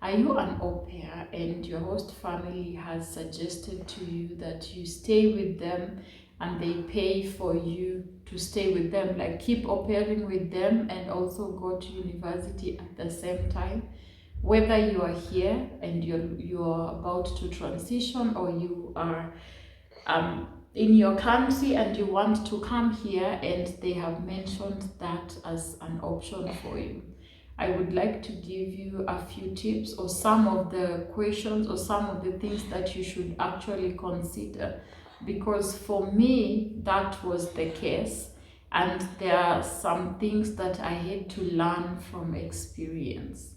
Are you an au pair and your host family has suggested to you that you stay with them and they pay for you to stay with them, like keep au pairing with them and also go to university at the same time? Whether you are here and you're about to transition, or you are in your country and you want to come here and they have mentioned that as an option for you, I would like to give you a few tips or some of the questions or some of the things that you should actually consider. Because for me, that was the case. And there are some things that I had to learn from experience.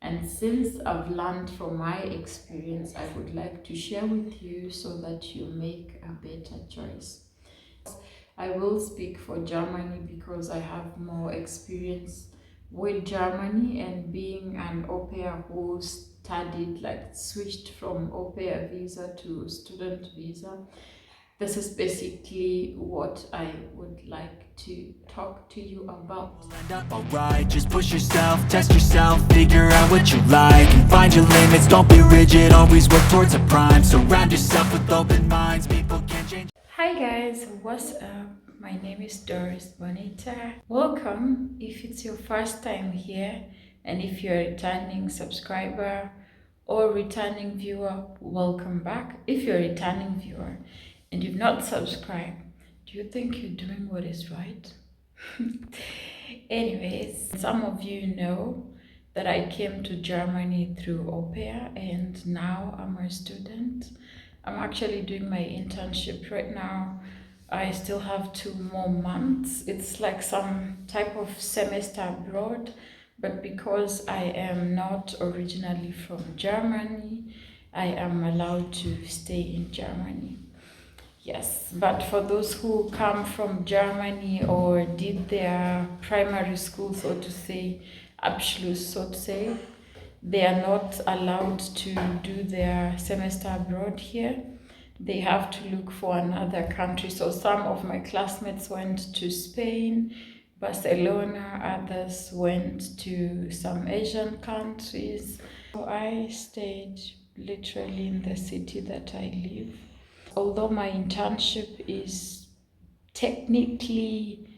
And since I've learned from my experience, I would like to share with you so that you make a better choice. I will speak for Germany because I have more experience with Germany, and being an au pair who studied, like switched from au pair visa to student visa. This is basically what I would like to talk to you about. End up alright, just push yourself, test yourself, figure out what you like, and find your limits, don't be rigid, always work towards a prime, surround yourself with open minds, people can change. Hi guys, what's up? My name is Doris Bonitah. Welcome if it's your first time here, and if you're a returning subscriber or returning viewer, welcome back. If you're a returning viewer and you've not subscribed, do you think you're doing what is right? Anyways, some of you know that I came to Germany through au pair, and now I'm a student. I'm actually doing my internship right now. I still have 2 more months. It's like some type of semester abroad, but because I am not originally from Germany, I am allowed to stay in Germany. Yes, but for those who come from Germany or did their primary school, so to say, Abschluss, so to say, they are not allowed to do their semester abroad here. They have to look for another country. So some of my classmates went to Spain, Barcelona, others went to some Asian countries. So I stayed literally in the city that I live. Although my internship is technically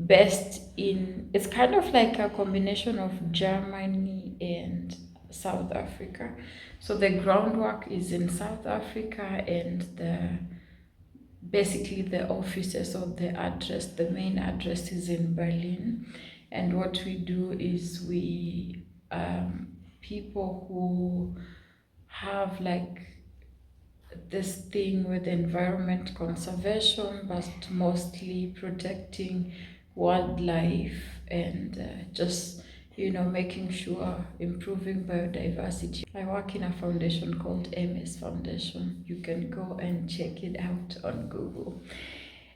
based in, it's kind of like a combination of Germany and South Africa. So the groundwork is in South Africa, and basically the offices of the address, the main address is in Berlin. And what we do is we people who have like this thing with environment conservation, but mostly protecting wildlife and just making sure improving biodiversity. I work in a foundation called MS Foundation. You can go and check it out on Google.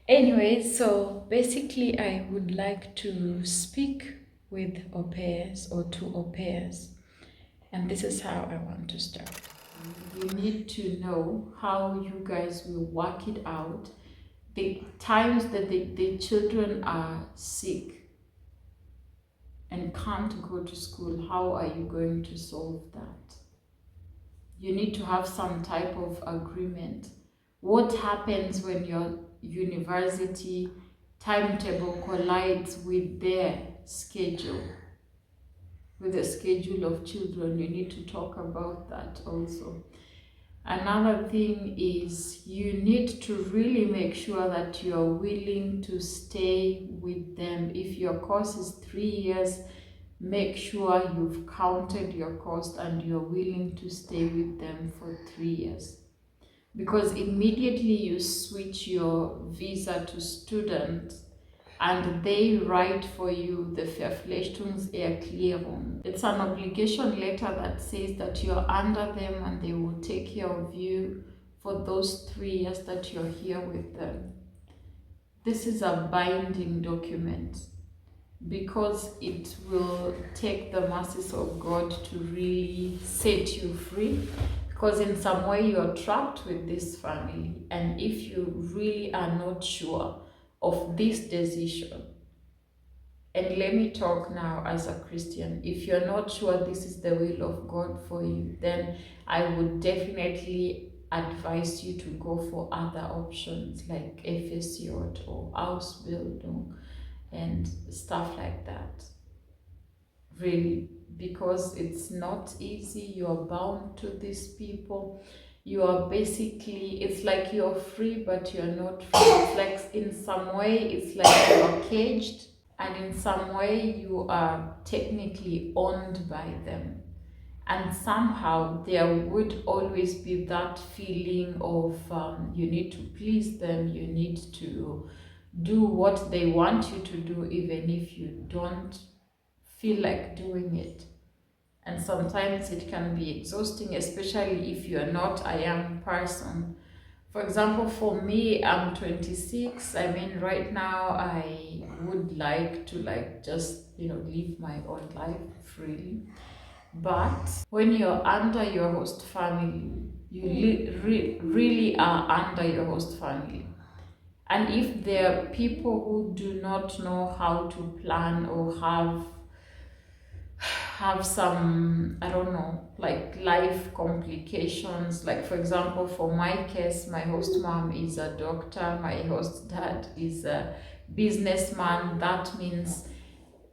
Anyway, so basically I would like to speak with au pairs or to au pairs, and this is how I want to start. You need to know how you guys will work it out. The times that the children are sick and can't go to school, how are you going to solve that? You need to have some type of agreement. What happens when your university timetable collides with their schedule? With the schedule of children, you need to talk about that also. Another thing is you need to really make sure that you are willing to stay with them. If your course is 3 years, make sure you've counted your cost and you're willing to stay with them for 3 years. Because immediately you switch your visa to student, and they write for you the Verpflichtungserklärung. It's an obligation letter that says that you're under them and they will take care of you for those 3 years that you're here with them. This is a binding document because it will take the mercies of God to really set you free. Because in some way you're trapped with this family, and if you really are not sure of this decision, And let me talk now as a Christian. If you're not sure this is the will of God for you, then I would definitely advise you to go for other options like Ephesion or Ausbildung and stuff like that. Really, because it's not easy. You're bound to these people. You are basically, it's like you're free, but you're not free. It's like in some way, it's like you're caged, and in some way, you are technically owned by them. And somehow there would always be that feeling of you need to please them, you need to do what they want you to do, even if you don't feel like doing it. And sometimes it can be exhausting, especially if you're not a young person. For example, for me, I'm 26. I mean, right now I would like to just, live my own life freely. But when you're under your host family, you really are under your host family. And if there are people who do not know how to plan or have some, I don't know, like life complications. Like for example, for my case, my host mom is a doctor, my host dad is a businessman. That means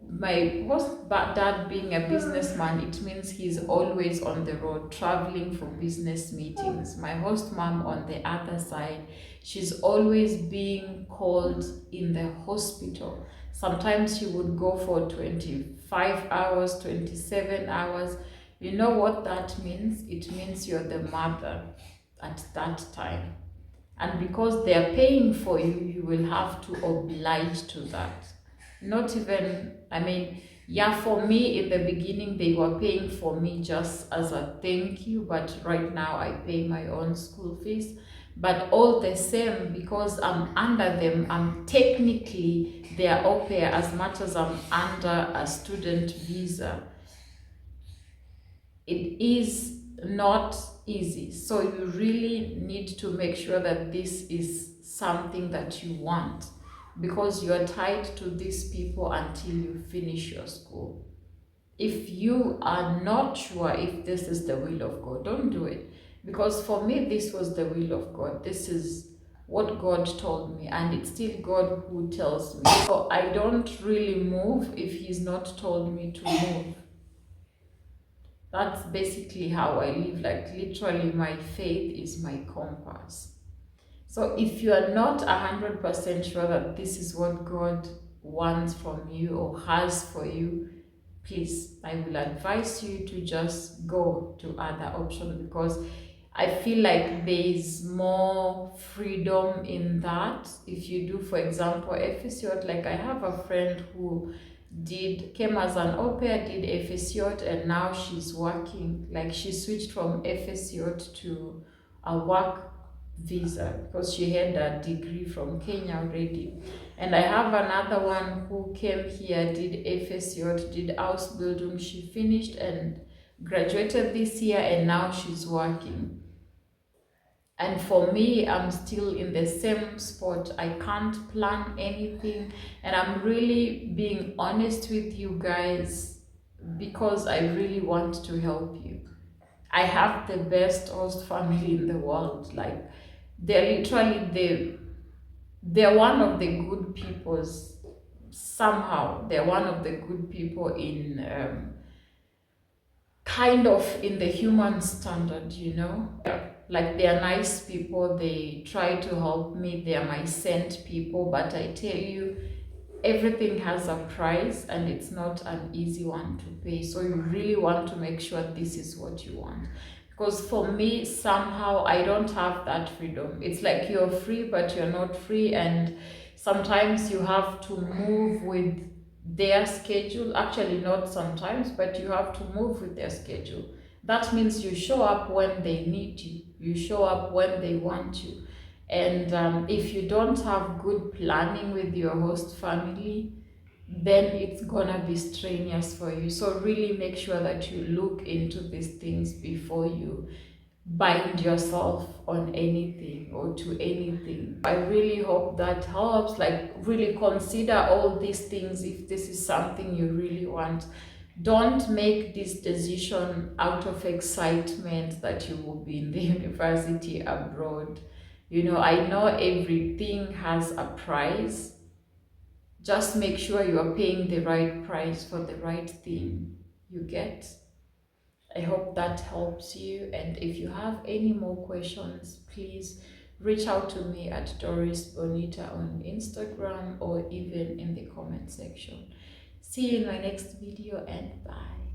my host dad being a businessman, it means he's always on the road traveling for business meetings. My host mom, on the other side, she's always being called in the hospital. Sometimes she would go for 25 hours, 27 hours. You know what that means? It means you're the mother at that time. And because they're paying for you, you will have to oblige to that. Not even, I mean, yeah, for me in the beginning, they were paying for me just as a thank you, but right now I pay my own school fees. But all the same, because I'm under them, I'm technically their Aupair as much as I'm under a student visa. It is not easy. So you really need to make sure that this is something that you want, because you are tied to these people until you finish your school. If you are not sure if this is the will of God, don't do it. Because for me, this was the will of God. This is what God told me, and it's still God who tells me. So I don't really move if He's not told me to move. That's basically how I live. Like literally, my faith is my compass. So if you are not 100% sure that this is what God wants from you or has for you, please, I will advise you to just go to other options, because I feel like there is more freedom in that. If you do, for example, Ephesion, like I have a friend who came as an au pair, did Ephesion, and now she's working. Like she switched from Ephesion to a work visa because she had a degree from Kenya already. And I have another one who came here, did Ephesion, did Ausbildung. She finished and graduated this year, and now she's working. And for me, I'm still in the same spot. I can't plan anything, and I'm really being honest with you guys because I really want to help you. I have the best host family in the world. Like they're literally they're one of the good peoples. Somehow they're one of the good people in kind of in the human standard, like they are nice people, they try to help me, they are my sent people, but I tell you, everything has a price and it's not an easy one to pay. So you really want to make sure this is what you want, because for me, somehow I don't have that freedom. It's like you're free but you're not free, and sometimes you have to move with their schedule. Actually, not sometimes, but you have to move with their schedule. That means you show up when they need you, you show up when they want you. And if you don't have good planning with your host family, then it's gonna be strenuous for you. So really make sure that you look into these things before you bind yourself on anything or to anything. I really hope that helps. Like, really consider all these things if this is something you really want. Don't make this decision out of excitement that you will be in the university abroad. You know, I know everything has a price. Just make sure you are paying the right price for the right thing. You get? I hope that helps you. And if you have any more questions, please reach out to me at Doris Bonitah on Instagram or even in the comment section. See you in my next video, and bye.